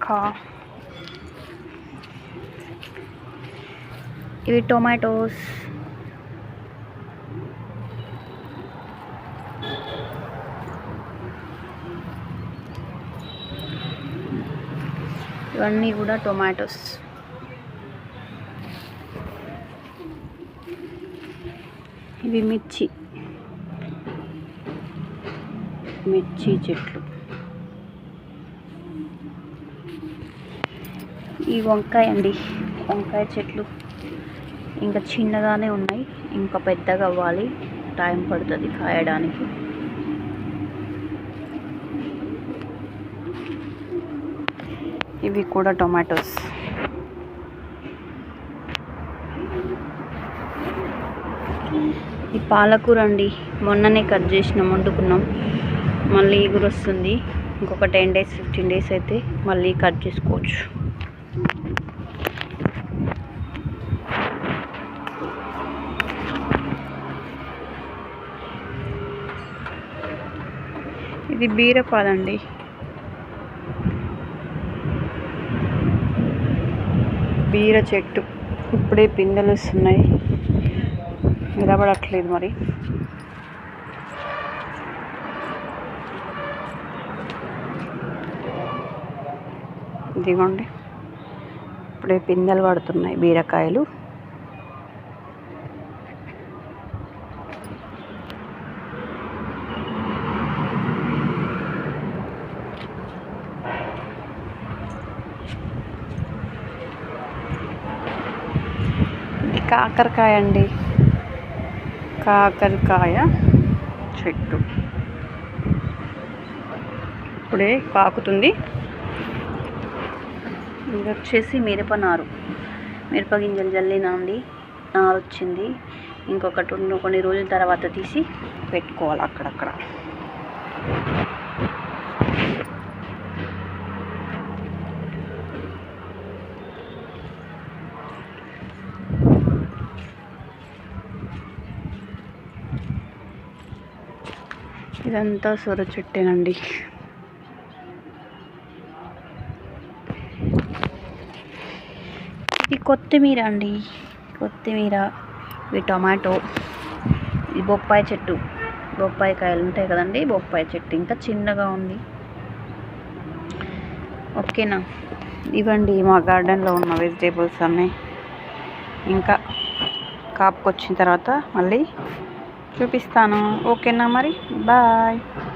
చెక్క, ఇవి టొమాటోస్, ఇవన్నీ కూడా టొమాటోస్. ఇవి మిర్చి చెట్లు. ఈ వంకాయ అండి, వంకాయ చెట్లు ఇంకా చిన్నగానే ఉన్నాయి, ఇంకా పెద్దగా అవ్వాలి, టైం పడుతుంది కాయడానికి. ఇవి కూడా టొమాటోస్. ఈ పాలకూర అండి, మొన్ననే కట్ చేసినాం, వండుకున్నాం. మళ్ళీ ఎగురు వస్తుంది, ఇంకొక 10 days 15 days అయితే మళ్ళీ కట్ చేసుకోవచ్చు. ఇది బీరపాదండి, బీర చెట్టు. ఇప్పుడే పిందెలు వస్తున్నాయి, నిలబడట్లేదు మరి. ఇదిగోండి, ఇప్పుడే పిందెలు పడుతున్నాయి బీరకాయలు. కాకరకాయ అండి, కాకరకాయ చెట్టు ఇప్పుడే పాకుతుంది. ఇది వచ్చేసి మిరపనారు, మిరప గింజలు జల్లినా అండి, నారు వచ్చింది. కొన్ని రోజుల తర్వాత తీసి పెట్టుకోవాలి అక్కడక్కడ. ఇదంతా సొర చెట్టేనండి. ఇది కొత్తిమీర అండి, కొత్తిమీర. ఇవి టొమాటో. ఇది బొప్పాయి చెట్టు, బొప్పాయి కాయలు ఉంటాయి కదండి, బొప్పాయి చెట్టు ఇంకా చిన్నగా ఉంది. ఓకేనా, ఇవ్వండి మా గార్డెన్లో ఉన్న వెజిటేబుల్స్ అన్నీ. ఇంకా కాపుకొచ్చిన తర్వాత మళ్ళీ చూపిస్తాను. ఓకేనా మరి, బాయ్.